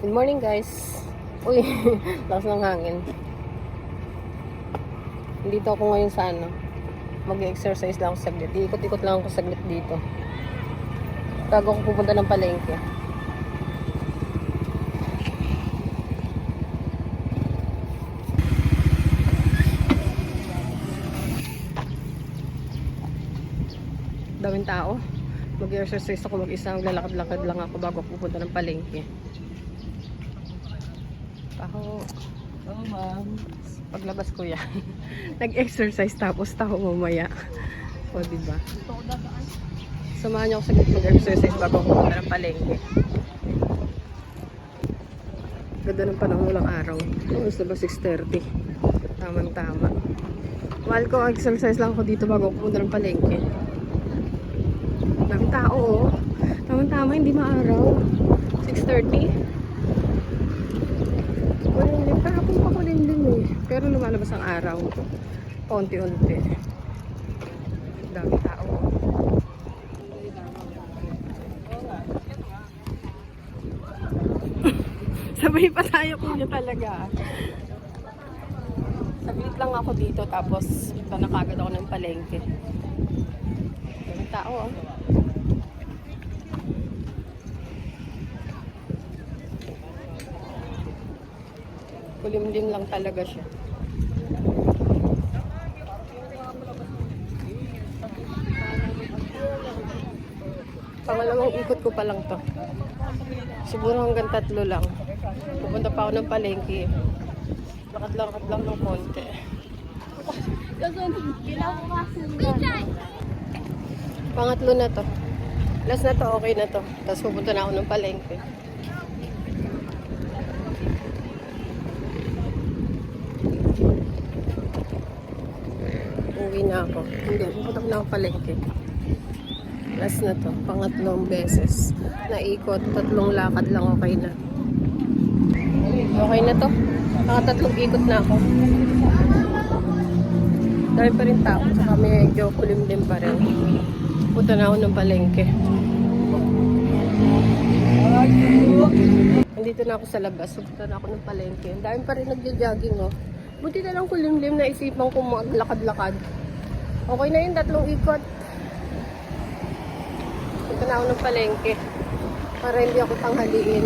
Good morning guys. Uy, lakas ng hangin. Dito ako ngayon sa mag-exercise lang ako saglit. Ikot-ikot lang ako saglit dito. Bago ako pupunta ng palengke. Daming tao. Mag-exercise ako mag-isa. Maglalakad-lakad lang ako bago ako pupunta ng palengke. Taho. Oo, ma'am. Paglabas ko yan. Nag-exercise tapos taho mamaya. O, diba? Samahan niyo ako sa mag-exercise bago ako pupunta ng palengke. Ganda ng panahon, walang araw. Oras na ba 6:30? Tamang-tama. Mahal ko, exercise lang ako dito bago ako pupunta ng palengke. Daming tao, oh. Tamang-tama, hindi maaraw. 6:30. Kulimlim. Kahapon pa kulimlim eh. Pero lumalabas ang araw. Paunti-unti. Daming tao. Sabay pa tayo kuya talaga. Sabit lang ako dito tapos nakagad ako ng palengke. Daming tao, oh. Kulimlim lang talaga siya. Pangalawang ikot ko pa lang to. Siguro hanggang 3 lang. Pupunta pa ako ng palengke. Lakad-lakad lang ng konti. Pangatlo na to. Last na to, okay na to. Tapos pupunta na ako ng palengke. Uwi na ako. Hindi, pupunta ko na ako palengke. Last na to, pangatlong beses. Naikot, 3 lakad lang okay na. Okay na to. Pangatlong ikot na ako. Dahil pa rin tao, saka medyo kulimlim pa rin. Punta na ako ng palengke. Nandito na ako sa labas, punta na ako ng palengke. Ang dami pa rin nagja-jogging, oh. Buti na lang kulimlim na isipan ko maglakad-lakad. Okay na yun, 3 ikot. Punta na ako ng palengke. Para hindi ako tanghaliin.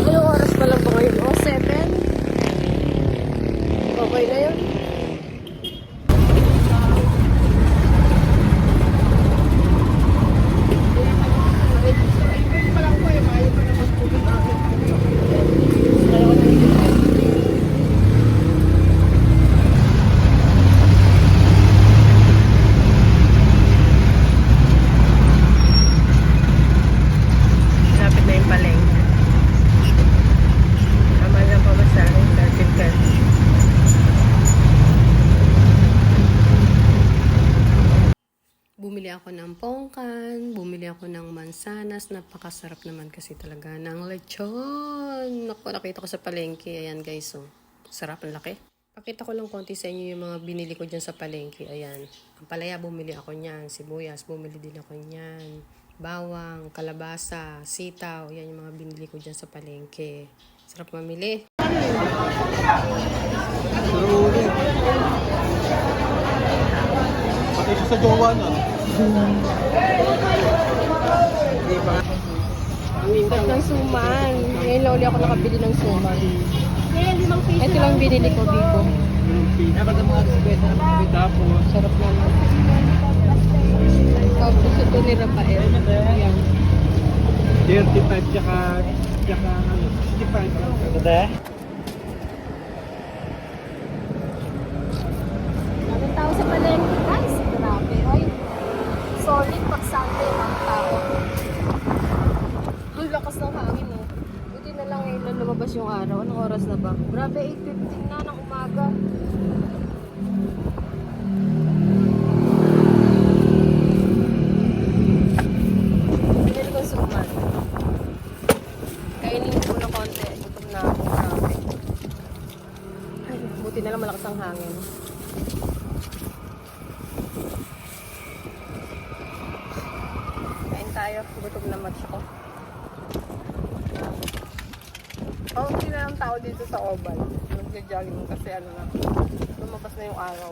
Anong oras pa lang ba ngayon? O, 7? Okay na yun. Bumili ako ng pongkan, bumili ako ng mansanas, napakasarap naman kasi talaga ng lechon. Naku, nakita ko sa palengke, ayan guys, oh. Sarap, ang laki. Pakita ko lang konti sa inyo yung mga binili ko dyan sa palengke, ayan. Ang palaya, bumili ako niyan, sibuyas, bumili din ako niyan. Bawang, kalabasa, sitaw, yan yung mga binili ko dyan sa palengke. Sarap mamili. Pati siya sa jowa na. Ba't ng suman? Ngayon lang uli ako nakabili ng suman. Ito lang binili ko dito. Dapat ang mga respeto na mga tapos. Sarap naman. Tapos ito ni Rafael. Ayan. 35 tsaka 65. Ito de? Maraming tao sa palengke, guys. Grabe. Ay, solid pag Sunday ang tao. Ang lakas ng hangin, oh. Buti na lang ngayon lumabas yung araw. Anong oras na ba? Grabe, 8:15 na ng umaga. Pinili ko suman. Kainin ko na konti. Gutom na ako. Grabe. Ay, buti na lang malakas ang hangin. Kain tayo. Gutom na match ko. Kaunti na ang tao dito sa Oval. Nagja-jogging kasi ano na, lumabas na yung araw.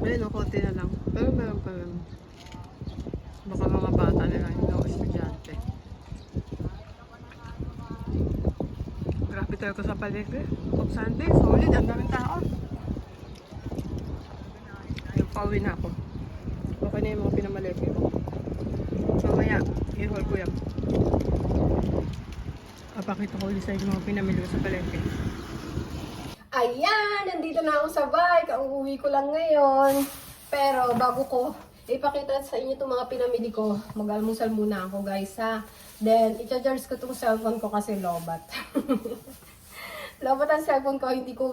Ayun, konti na lang. Pero meron pa rin. Baka mga bata nila, hindi ako estudyante. Grabe tayo ko sa palengke. Pag Sunday, solid, ang daming tao. Pauwi na ako. Okay na yung mga pinamalengke. Mamaya, i-haul ko yan. Papakita ko ulit sa inyo mga pinamili ko sa palengke. Ayan! Nandito na ako sa bahay. Kauuwi ko lang ngayon. Pero bago ko ipakita sa inyo itong mga pinamili ko, mag-almusal muna ako guys ha. Then, i-charge ko itong cellphone ko kasi lobat. Lobat ang cellphone ko, hindi ko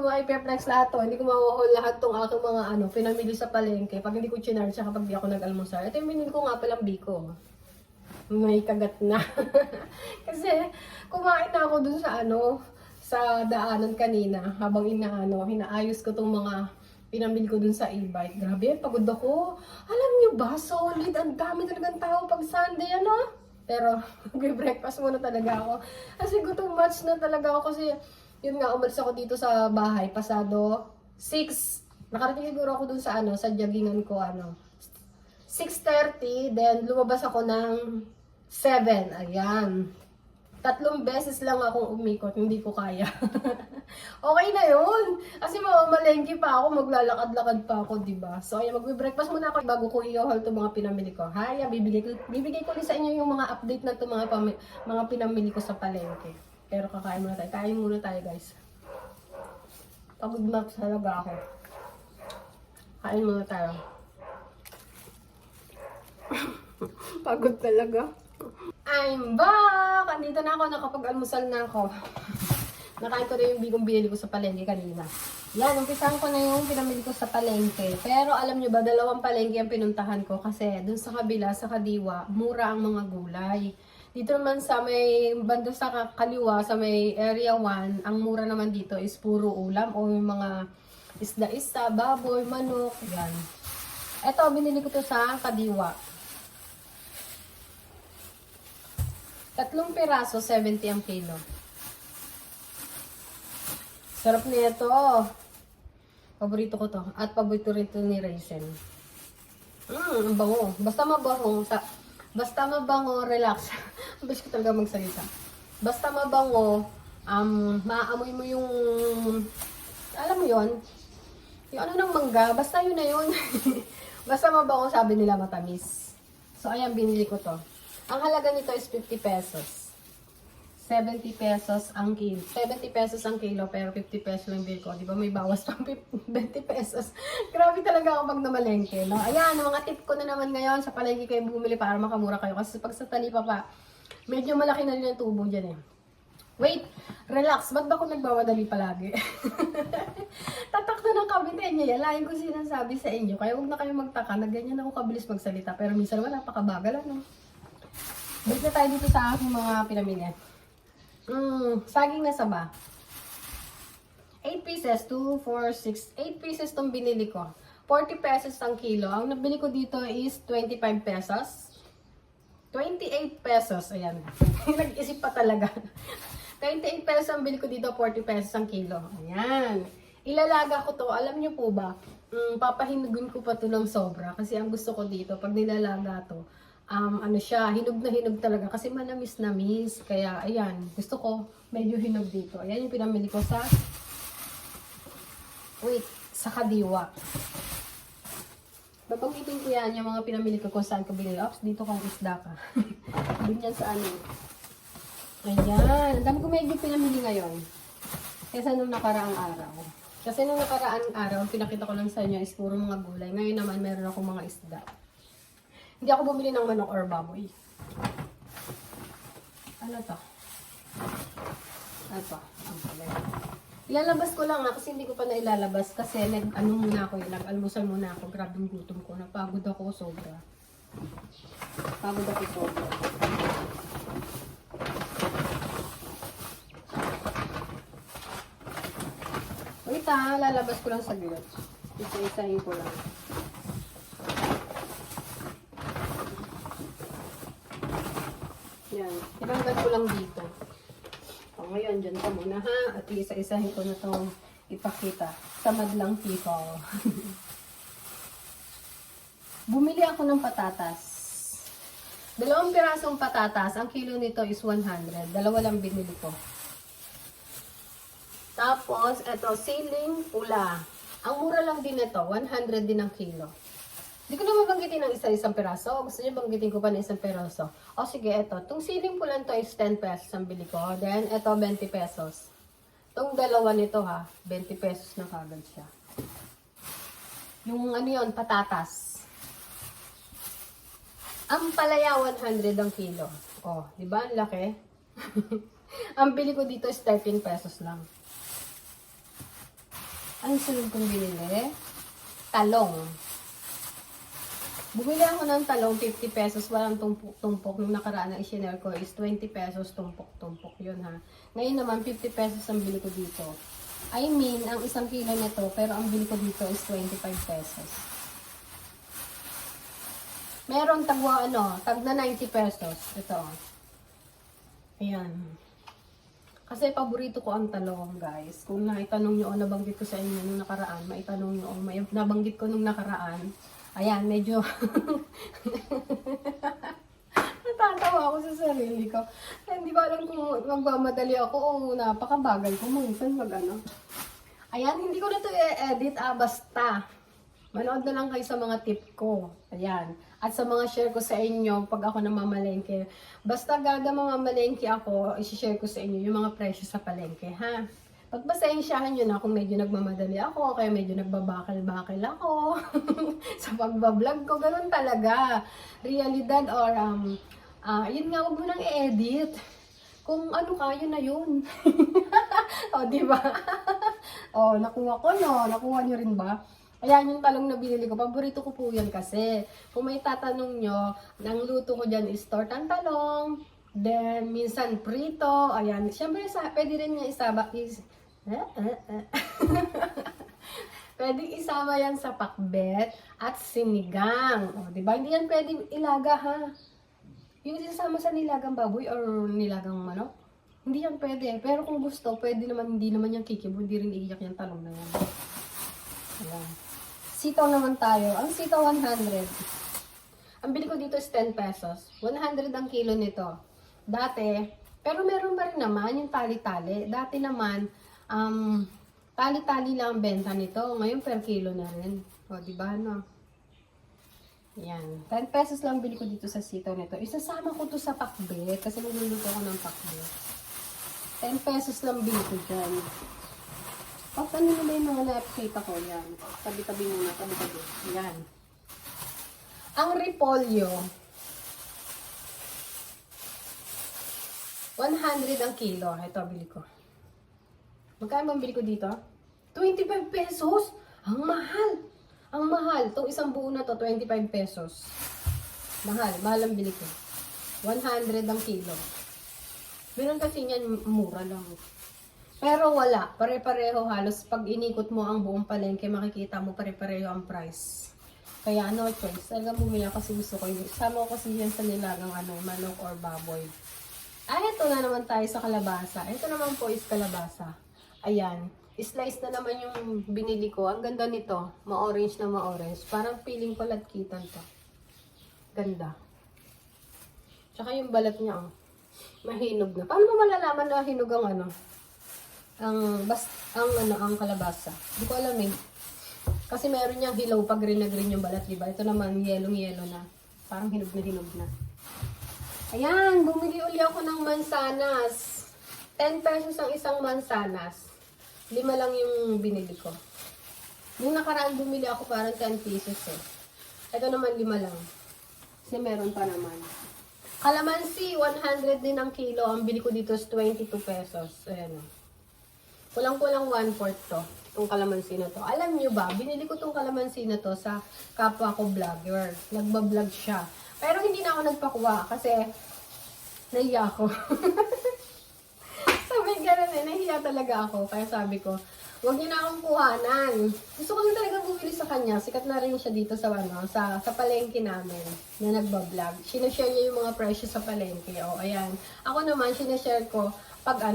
ma-i-flex lahat to. Hindi ko ma-haul lahat tong aking mga pinamili sa palengke. Pag hindi ko chinarge siya kapag di ako nag-almusal. Ito yung binili ko nga palang biko. May kagat na. Kasi kumain na ako dun sa sa daanan kanina habang hinaayos ko tong mga pinamili ko dun sa e-bike. Grabe, pagod ako. Alam niyo ba, solid. Ang dami talagang tao pag Sunday, Pero, mag-breakfast muna talaga ako. Kasi gutom much na talaga ako. Kasi, yun nga, umalis ako dito sa bahay. Pasado 6. Nakarating siguro ako dun sa sa joggingan ko, 6:30. Then, lumabas ako ng 7. Ayan. 3 beses lang akong umikot, hindi ko kaya. Okay na yun. Kasi mamamalengke pa ako, maglalakad-lakad pa ako, diba? So, ayan, mag-breakfast muna ako bago ko i-haul itong mga pinamili ko. Ayan, bibigay ko rin sa inyo yung mga update na itong mga pinamili ko sa palengke. Pero kakain muna tayo. Kain muna tayo, guys. Pagod na talaga ako. Kain muna tayo. Pagod talaga. I'm back! Andito na ako, nakapag-almusal na ako. Nakain ko na yung bigong binili ko sa palengke kanina. Yan, umpisahan ko na yung pinamili ko sa palengke. Pero alam nyo ba, 2 palengke ang pinuntahan ko kasi dun sa kabila, sa Kadiwa, mura ang mga gulay. Dito naman sa may banda sa kaliwa, sa may area 1, ang mura naman dito is puro ulam o yung mga isda-isda, baboy, manok, yan. Ito, binili ko to sa Kadiwa. 3 piraso, 70 ang kilo. Sarap nito. Paborito ko to. At paborito rito ni Raisin. Ang bango. Basta mabango, relax. Basta ko talaga magsalita. Basta mabango, maamoy mo yung, alam mo yon, yung ng mangga, basta yun na yun. Basta mabango, sabi nila matamis. So, ayan, binili ko to. Ang halaga nito is 50 pesos. 70 pesos ang kilo. 70 pesos ang kilo, pero 50 pesos lang bill ko. Di ba may bawas pang 20 pesos. Grabe talaga ako pag namalengke, no? Ayan, mga tip ko na naman ngayon sa palengke kayo bumili para makamura kayo. Kasi pag sa talipa pa, medyo malaki na rin ang tubo dyan eh. Wait, relax. Ba't ba ako nagbawadali palagi? Tatakto ng kabitin niya. Lain ko sinasabi sa inyo. Kaya huwag na kayo magtaka na ganyan ako kabilis magsalita. Pero minsan wala, pakabagal, balik na tayo dito sa aking mga pinamili. Saging na saba. 8 pieces, 2, 4, 6. 8 pieces tong binili ko. 40 pesos ang kilo. Ang nabili ko dito is 25 pesos. 28 pesos. Ayan. Nag-isip pa talaga. 28 pesos ang bili ko dito, 40 pesos ang kilo. Ayan. Ilalaga ko to. Alam niyo po ba, papahinugun ko pa to ng sobra. Kasi ang gusto ko dito, pag nilalaga to, siya, hinog na hinog talaga kasi manamis-namis. Kaya, ayan, gusto ko medyo hinog dito. Ayan yung pinamili ko sa Kadiwa. Babanggitin ko yan, yung mga pinamili ko kung saan ko binili. Ops, dito kang isda ka. Doon yan sa Ayan, ang dami ko medyo pinamili ngayon. Kesa nung nakaraang araw. Kasi nung nakaraang araw, pinakita ko lang sa inyo is puro mga gulay. Ngayon naman, meron ako mga isda. Hindi ako bumili ng manok or baboy. Ano to? Ito. Ilalabas ko lang kasi hindi ko pa nailalabas kasi nag-almusal muna ako. Grabe yung gutom ko. Napagod ako sobra. Wait, Wait ha, lalabas ko lang sa gilid. Isa-isahin ko lang. Yan. Tinanggal ko lang dito. O ngayon, dyan ka muna ha. At isa-isahin ko na itong ipakita. Sa madlang people. Bumili ako ng patatas. 2 pirasong patatas. Ang kilo nito is 100. 2 lang binili ko. Tapos, ito, siling pula. Ang mura lang din ito. 100 din ang kilo. Hindi ko na mabanggitin ng isa-isang piraso. Gusto niyo banggitin ko pa ng isang piraso? O sige, ito. Itong siling pula nito is 10 pesos ang bili ko. Then, ito 20 pesos. Itong dalawa nito ha, 20 pesos na kagad siya. Yung ano yun, patatas. Ang palaya, 100 ang kilo. O, di ba? Ang laki. Ang bili ko dito is 13 pesos lang. Ang sunod kong binili? Talong. Bumili ako ng talong, 50 pesos, walang tumpok-tumpok. Nung nakaraan na i-share ko is 20 pesos, tumpok-tumpok yun ha. Ngayon naman, 50 pesos ang bili ko dito. I mean, ang isang kilo nito, pero ang bili ko dito is 25 pesos. Meron tag na 90 pesos. Ito. Ayan. Kasi paborito ko ang talong, guys. Kung naitanong nyo o nabanggit ko sa inyo nung nakaraan, maitanong nyo o nabanggit ko nung nakaraan, ayan, medyo natatawa ako sa sarili ko. Hindi ko alam kung magmamadali ako o napakabagal ko. Minsan Ayan, hindi ko na ito i-edit. Basta. Manood na lang kayo sa mga tip ko. Ayan. At sa mga share ko sa inyo pag ako namamalengke. Basta mamamalengke ako, isi-share ko sa inyo yung mga presyo sa palengke, ha? Pagpasensyahan nyo na kung medyo nagmamadali ako, kaya medyo nagbabakal-bakal ako sa pagbablog ko. Ganun talaga. Realidad or, yun nga, huwag mo nang i-edit. Kung ano ka, yun na yun. O, diba? O, nakuha ko, no? Nakuha nyo rin ba? Ayan yung talong na binili ko. Paborito ko po yan kasi. Kung may tatanong nyo, ang luto ko dyan is tortang talong. Then, minsan prito. Ayan. Siyempre, pwede rin niya pwede isama yan sa pakbet at sinigang. O, diba? Hindi yan pwede ilaga, ha? Yung isasama sa nilagang baboy or nilagang manok. Hindi yan pwede. Pero kung gusto, pwede naman, hindi naman yan kikibo. Hindi rin iiyak yung talong na yan. Ayan. Sitaw naman tayo. Ang sitaw 100. Ang bili ko dito is 10 pesos. 100 ang kilo nito. Dati, pero meron pa rin naman yung tali-tali. Dati naman, tali-tali lang ang benta nito. Ngayon per kilo na rin. O, diba, no? Yan. 10 pesos lang bili ko dito sa sitaw nito. Isasama ko to sa pakbet kasi magluluto ko ng pakbet. 10 pesos lang bili ko dyan. Pag ano nila yung mga na-update ako, yan. Tabi-tabi muna, tabi-tabi. Yan. Ang repolyo, 100 ang kilo. Ito, bili ko. Magkano bang bili ko dito? 25 pesos! Ang mahal! Ang mahal. Itong isang buo na to, 25 pesos. Mahal. Mahal ang bili ko. 100 ang kilo. Meron kasi niyan, mura lang. Pero wala. Pare-pareho halos. Pag inikot mo ang buong palengke, makikita mo pare-pareho ang price. Kaya no choice. Talagang bumili ako kasi gusto ko yun. Sama ko kasi yan sa nilagang manok or baboy. Ito na naman tayo sa kalabasa. Ito naman po is kalabasa. Ayan. Slice na naman yung binili ko. Ang ganda nito. Ma-orange na ma-orange. Parang feeling ko latkitan to. Ganda. Tsaka yung balat niya, mahinog na. Paano mo malalaman na hinog ang ang kalabasa? Hindi ko alam eh. Kasi meron niyang hilaw pag green na green yung balat, diba? Ito naman yellow na. Parang hinog na. Ayan, bumili uli ako ng mansanas. 10 pesos ang isang mansanas. 5 lang yung binili ko. Nung nakaraan bumili ako parang 10 pesos eh. Ito naman 5 lang. Kasi meron pa naman. Kalamansi, 100 din ang kilo. Ang bili ko dito is 22 pesos. Ayan o. Kulang-kulang 1/4 to. Itong kalamansi na to. Alam nyo ba, binili ko itong kalamansi na to sa kapwa ko vlogger. Nagbablog siya. Pero hindi na ako nagpakuha kasi nahiya ako. Sabi gano'n eh, nahiya talaga ako. Kaya sabi ko, Huwag niyo na akong kuhanan. Gusto ko na talaga bumili sa kanya. Sikat na rin siya dito sa sa palengke namin na nagbablog. Sinashare niya yung mga presyo sa palengke. O, ayan. Ako naman, sinashare ko pagka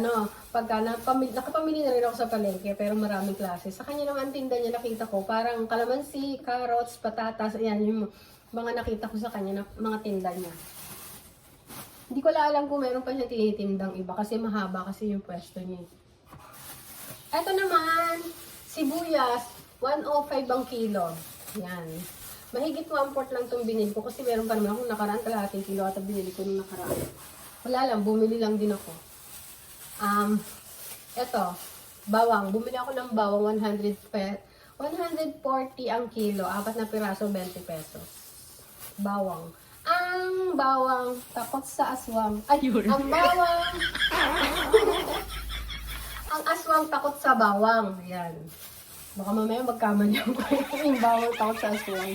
nakapamili na rin ako sa palengke, pero maraming klase. Sa kanya naman tinda niya, nakita ko, parang kalamansi, carrots, patatas, ayan, yung mga nakita ko sa kanya, na, mga tinda niya. Hindi ko alam kung meron pa siya tinitindang iba, kasi mahaba kasi yung pwesto niya. Ito naman, sibuyas, 105 ang kilo. Yan. Mahigit 1/4 lang itong binili ko kasi meron pa naman akong nakaraan, kalahating kilo at binili ko nung nakaraan. Wala lang, bumili lang din ako. Ito, bawang. Bumili ako ng bawang 140 ang kilo, 4 na piraso, 20 pesos. Bawang. Ang bawang takot sa aswang. Ay, ang bawang. Ang aswang takot sa bawang. Ayan. Baka mamaya magkamali ako yung bawang takot sa aswang.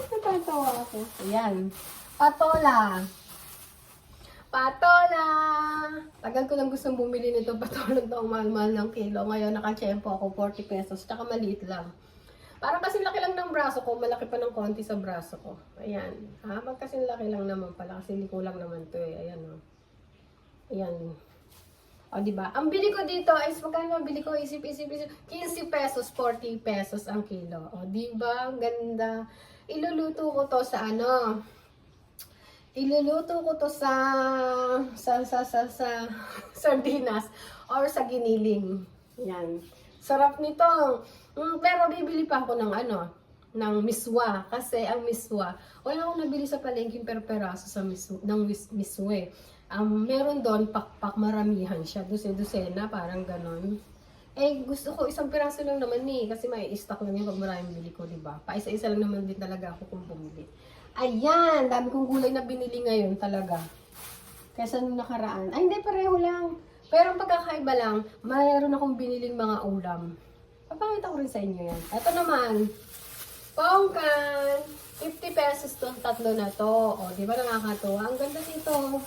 Natatawa ako. Ayan. Patola. Patola! Tagal ko lang gustong bumili nito. Patola to, ang mahal-mahal ng kilo. Ngayon, nakachempo ako, 40 pesos. Tsaka maliit lang. Parang kasing laki lang ng braso ko. Malaki pa ng konti sa braso ko. Ayan. Ha? Magkasing laki lang naman pala. Kasi liko lang naman to eh. Ayan o. Ayan. O, diba? Ang bili ko dito is, magkano ang bili ko? Isip. 15 pesos, 40 pesos ang kilo. O, diba? Ang ganda. Iluluto ko to sa ano? Iluluto ko to sa sardinas or sa giniling. Yan. Sarap nito. Pero bibili pa ako ng ng miswa. Kasi ang miswa, wala akong nabili sa palengking per peraso sa miswa eh. Meron doon, pakpak, maramihan siya. Dose-dosena, parang ganon. Eh, gusto ko, isang piraso lang naman eh. Kasi may stock lang yun pag maraming bili ko, diba? Paisa-isa lang naman din talaga ako kung bumili. Ayan, dami kong gulay na binili ngayon talaga. Kaysa nung nakaraan. Ay, hindi, pareho lang. Pero ang pagkakaiba lang, mayroon akong biniling mga ulam. Papakita ko rin sa inyo yan. Ito naman, pongkan. 50 pesos tong tatlo na to. O, di ba nakakatuwa? Ang ganda nito.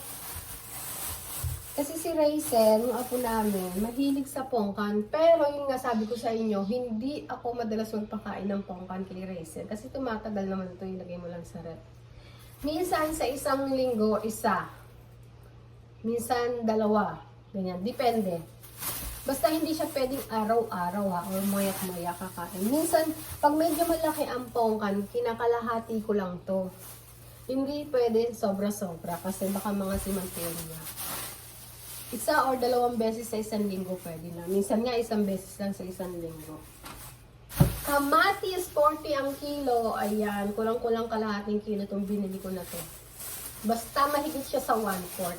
Kasi si Raizel, yung apo namin, mahilig sa pongkan. Pero yung nga sabi ko sa inyo, hindi ako madalas magpakain ng pongkan kay Raizel. Kasi tumatagal naman ito, ilagay mo lang sa rep. Minsan sa isang linggo, isa. Minsan dalawa. Ganyan, depende. Basta hindi siya pwedeng araw-araw ha, or mayak-maya kakain. Minsan, pag medyo malaki ang pongkan, kinakalahati ko lang to. Hindi pwede sobra-sobra kasi baka mga simanterya. Isa or dalawang beses sa isang linggo pwede na. Minsan nga isang beses lang sa isang linggo. Kamatis, 40 ang kilo. Ayan, kulang-kulang kalahating kilo itong binili ko na to. Basta mahigit siya sa 1/4.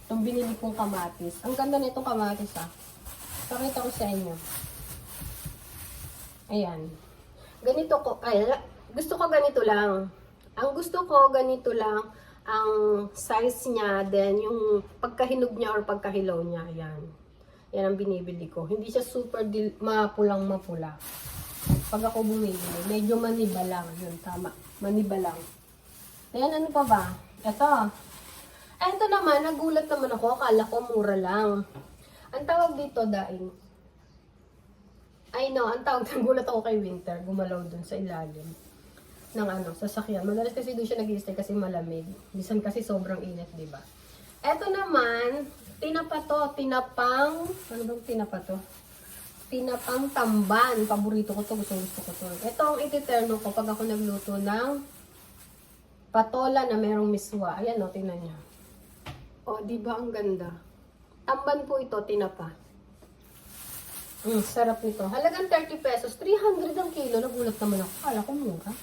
Itong binili kong kamatis. Ang ganda na itong kamatis ha. Pakita ko sa inyo. Ayan. Ganito ko, gusto ko ganito lang. Ang gusto ko ganito lang. Ang size niya, then yung pagkahinog niya or pagkahilaw niya, ayan. Yan ang binibili ko. Hindi siya super mapulang-mapula. Pag ako bumili, medyo maniba lang. Yun, tama. Maniba lang. Ayan, ano pa ba? Ito. Ito naman, nagulat naman ako. Akala ko mura lang. Ang tawag dito, daing. Ang tawag, nagulat ako kay Winter. Gumalaw dun sa ilalim ng sasakyan. Madalas kasi doon siya nag-i-stay kasi malamig. Bisan kasi sobrang init, di ba? Eto naman, tinapa to, tinapang, ano bang tinapa to? Tinapang tamban. Paborito ko to, gusto ko to. Ito ang ititerno ko pag ako nagluto ng patola na merong miswa. Ayan o, tingnan niya. O, di ba ang ganda? Tamban po ito, tinapa. Sarap nito. Halagang 30 pesos. 300 ang kilo. Nagulat naman ako. Kala ko mura.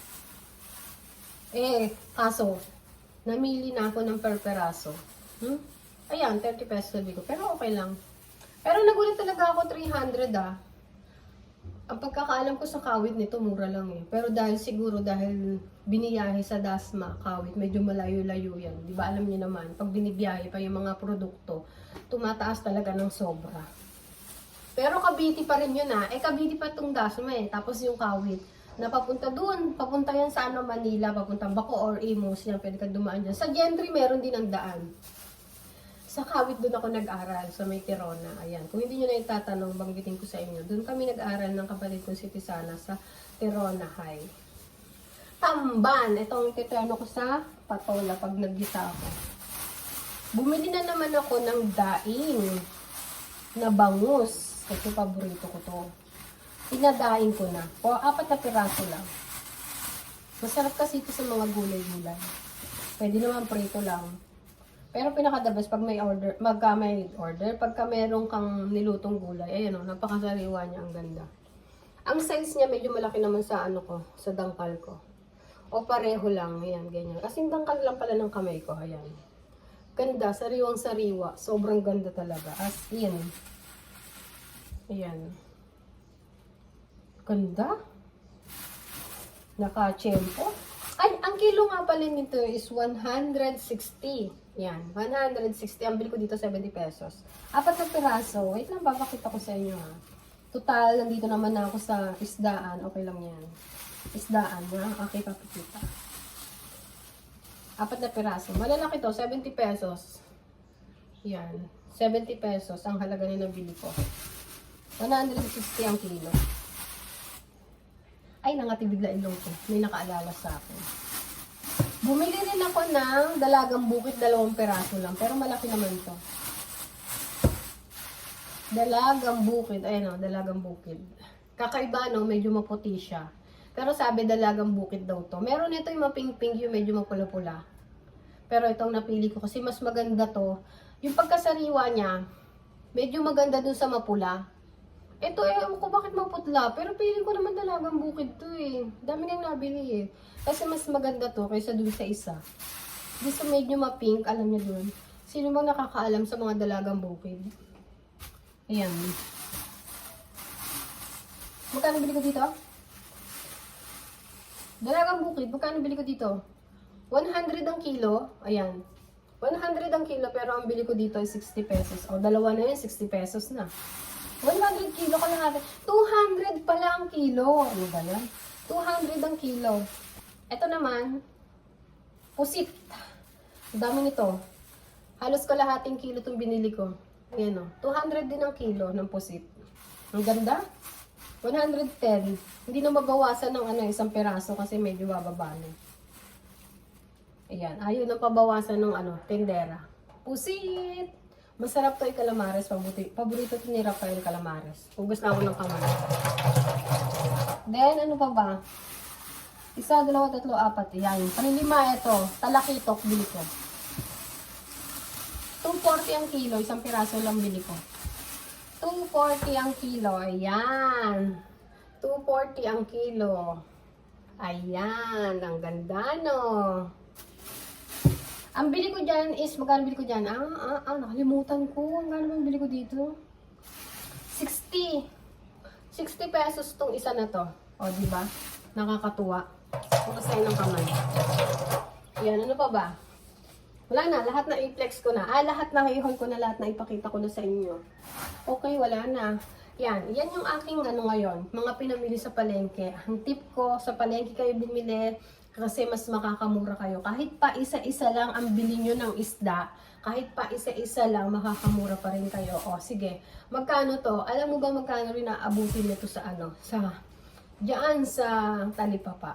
Kaso, namili na ako ng per peraso. Ayan, 30 pesos sabi ko. Pero okay lang. Pero nagulat talaga ako, 300 ah. Ang pagkakaalam ko sa Kawit nito, mura lang eh. Pero dahil biniyahe sa Dasma, Kawit, medyo malayo-layo yan. Di ba alam niyo naman, pag binibiyahe pa yung mga produkto, tumataas talaga ng sobra. Pero Cavite pa rin yun ah. Cavite pa itong Dasma eh. Tapos yung Kawit, napapunta doon, papunta yan sa Manila, papunta Baco or Imus, yan, pwede ka dumaan dyan. Sa Gentry, meron din ang daan. Sa Kawit doon ako nag-aral, sa may Tirona. Ayan, kung hindi nyo na itatanong, banggitin ko sa inyo. Doon kami nag-aral ng kapatid kong si Tisana sa Tirona High. Tamban! Itong titerno ko sa patola pag naggisa ako. Bumili na naman ako ng daing na bangus. Kasi paborito ko to. Pinadaing ko na. O, 4 na piraso lang. Masarap kasi ito sa mga gulay-gulay. Pwede naman prito lang. Pero pinaka-the best pag may order, pagka meron kang nilutong gulay, ayan o, napakasariwa niya, ang ganda. Ang size niya medyo malaki naman sa ano ko, sa dangkal ko. O pareho lang, ayan, ganyan. Kasing dangkal lang pala ng kamay ko, ayan. Ganda, sariwang-sariwa. Sobrang ganda talaga. As in. Ayan. Ganda. Naka-tsempo. Ay, ang kilo nga pala nito is 160. Yan, 160. Ang bili ko dito 70 pesos. 4 na piraso. Wait lang, papakita ko sa inyo ha. Total, nandito naman na ako sa isdaan. Okay lang yan. Isdaan na. Okay, papakita. 4 na piraso. Malalaki to, 70 pesos. Yan. 70 pesos ang halaga na nabili ko. 160 ang kilo. Ay, nangati bigla ilong ko. May nakaalala sa akin. Bumili rin ako ng dalagang bukid, 2 peraso lang. Pero malaki naman to. Dalagang bukid. Ayan o, dalagang bukid. Kakaiba no, medyo maputi siya. Pero sabi dalagang bukid daw to. Meron ito yung maping-pink, yung medyo mapula-pula. Pero itong napili ko kasi mas maganda to. Yung pagkasariwa niya, medyo maganda dun sa mapula. Ito eh, ewan ko bakit maputla. Pero pili ko naman dalagang bukid to eh. Dami nang nabili eh. Kasi mas maganda to kaysa dun sa isa. Dun sa medyo mapink, alam niyo dun. Sino bang nakakaalam sa mga dalagang bukid? Ayan. Magkano bili ko dito? Dalagang bukid, magkano bili ko dito? 100 ang kilo. Ayan. 100 ang kilo pero ang bili ko dito ay 60 pesos. O, dalawa na yun, 60 pesos na. 100 kilo ka lang natin. 200 pala ang kilo. Ano ba yan? 200 ang kilo. Ito naman, pusit. Ang dami nito. Halos kalahating kilo itong binili ko. Ayan o. 200 din ang kilo ng pusit. Ang ganda. 110. Hindi na mabawasan ng isang peraso kasi medyo bababa na. Ayan. Ayaw na pabawasan ng tendera. Pusit! Masarap to yung calamares. Paborito to ni Rafael calamares. Hugas na ako ng kamay. Then, ano pa ba? 1, 2, 3, 4. Yan. Panlima ito. Talakitok bili ko. 240 ang kilo. Isang piraso lang bili ko. 240 ang kilo. Ayan. 240 ang kilo. Ayan. Ang ganda, no? Ang bili ko dyan is, magkano bili ko dyan? Nakalimutan ko. Ang gano'n bili ko dito? 60. 60 pesos tong isa na to. O, diba? Nakakatuwa. Makasay ng kamay. Yan, ano pa ba? Wala na, lahat na i-flex ko na. Lahat na i-haul ko na, lahat na ipakita ko na sa inyo. Okay, wala na. Yan yung aking ngayon. Mga pinamili sa palengke. Ang tip ko, sa palengke kayo bumili, kasi mas makakamura kayo. Kahit pa isa-isa lang ang bili nyo ng isda, kahit pa isa-isa lang, makakamura pa rin kayo. O, sige. Magkano to? Alam mo ba magkano rin naabutin nito sa diyan sa talipapa.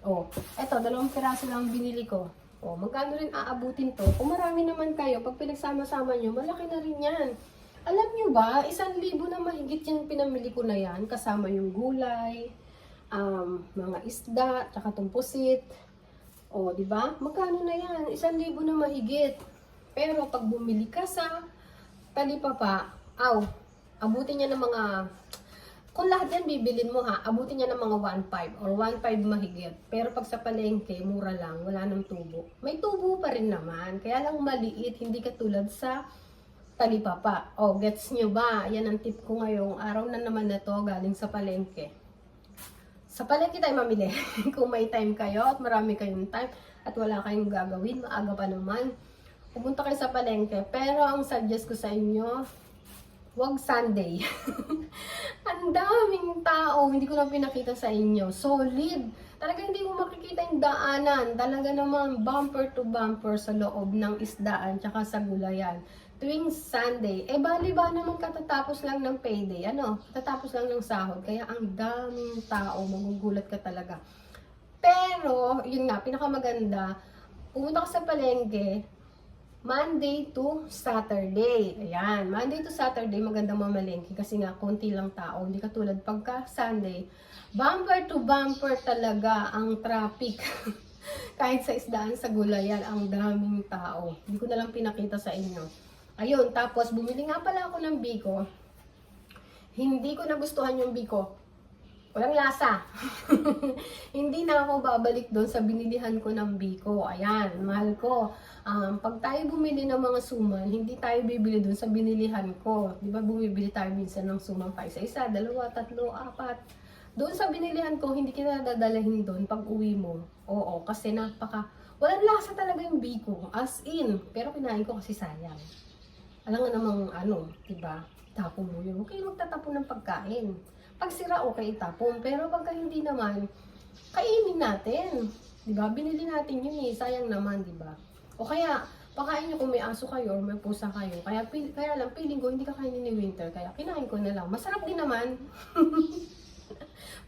O, eto, 2 piraso lang binili ko. O, magkano rin aabutin to? Kung marami naman kayo, pag pinagsama-sama nyo, malaki na rin yan. Alam nyo ba, 1,000 na mahigit yung pinamili ko na yan, kasama yung gulay, mga isda, tsaka tumpusit. O, di ba? Magkano na yan? 1,000 na mahigit. Pero pag bumili ka sa talipapa, abutin niya ng mga, kung lahat yan bibilin mo abutin niya ng mga 1,500 or 1,500 mahigit. Pero pag sa palengke, mura lang, wala nang tubo. May tubo pa rin naman, kaya lang maliit, hindi katulad sa talipapa. O, gets nyo ba? Yan ang tip ko ngayong araw na naman na to, galing sa palengke. Sa palengke tayo mamili. Kung may time kayo at marami kayong time at wala kayong gagawin, maaga pa naman, pumunta kayo sa palengke. Pero ang suggest ko sa inyo, wag Sunday. Ang daming tao, hindi ko lang pinakita sa inyo. Solid. Talaga hindi mo makikita yung daanan. Talaga naman bumper to bumper sa loob ng isdaan tsaka sa gulayan. Tuwing Sunday, bali ba naman katatapos lang ng payday, katatapos lang ng sahod. Kaya ang daming tao, magugulat ka talaga. Pero, yun nga, pinakamaganda, pumunta ka sa palengke, Monday to Saturday. Ayan, Monday to Saturday, magandang mamalengke kasi nga, konti lang tao. Hindi katulad pagka Sunday, bumper to bumper talaga ang traffic. Kahit sa isdaan, sa gulayan, ang daming tao. Hindi ko na lang pinakita sa inyo. Ayun, tapos bumili nga pala ako ng biko. Hindi ko nagustuhan yung biko. Walang lasa. Hindi na ako babalik doon sa binilihan ko ng biko. Ayan, mahal ko. Pag tayo bumili ng mga suman, hindi tayo bibili doon sa binilihan ko. Di ba bumibili tayo minsan ng suman pa isa-isa, 2, 3, 4. Doon sa binilihan ko, hindi kita dadalahin doon pag uwi mo. Oo, kasi walang lasa talaga yung biko. As in, pero kinain ko kasi sayang. Alam nga namang diba? Tapon mo yun. Okay, magtatapon ng pagkain. Pag sira, okay, itapon. Pero pagka hindi naman, kainin natin. Diba? Binili natin yun eh. Sayang naman, diba? O kaya, pakain nyo kung may aso kayo or may pusa kayo. Kaya lang, feeling ko, hindi kakainin ni Winter. Kaya kinain ko na lang. Masarap din naman.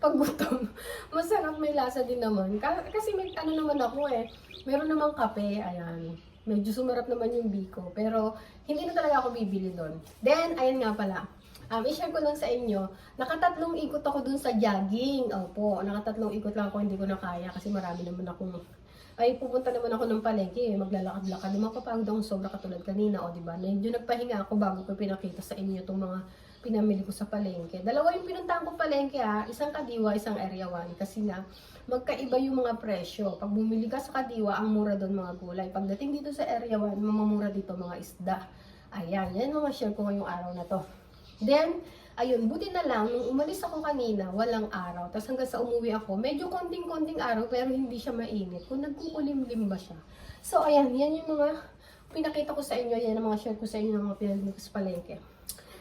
Pag gutom, masarap, may lasa din naman. Kasi may naman ako eh. Meron namang kape, ayan. Medyo sumarap naman yung biko. Pero, hindi na talaga ako bibili doon. Then, ayan nga pala. I-share ko lang sa inyo, nakatatlong ikot ako dun sa jogging. Opo, nakatatlong ikot lang ako, hindi ko na kaya kasi marami naman akong, pupunta naman ako ng palengke, maglalakad-lakad. Mapapagod akong sobra katulad kanina, diba? Medyo nagpahinga ako bago ko pinakita sa inyo itong mga pinamili ko sa palengke. Dalawa yung pinuntahan ko palengke isang Kadiwa, isang Area 1. Kasi nga, magkaiba yung mga presyo. Pag bumili ka sa Kadiwa, ang mura doon mga gulay. Pagdating dito sa Area 1, mamamura dito mga isda. Ayan, yan mga share ko ngayong araw na to. Then, ayun, buti na lang, nung umalis ako kanina, walang araw. Tapos hanggang sa umuwi ako, medyo konting-konting araw, pero hindi siya mainit. Kung nagkukulimlim ba siya. So, ayan, yan yung mga pinakita ko sa inyo. Yan ang mga share ko sa inyo ng mga pinamili ko sa palengke.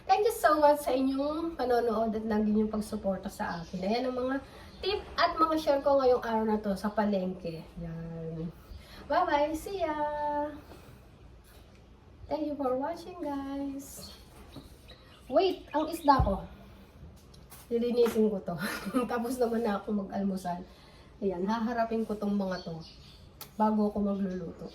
Thank you so much sa inyong panonood at lagi niyong pagsuporta sa akin. Ayan ang mga tip at mga share ko ngayong araw na to sa palengke. Yan. Bye-bye! See ya! Thank you for watching, guys! Wait! Ang isda ko. Lilinisin ko to. Tapos naman na ako mag-almusal. Ayan, haharapin ko tong mga to bago ako magluluto.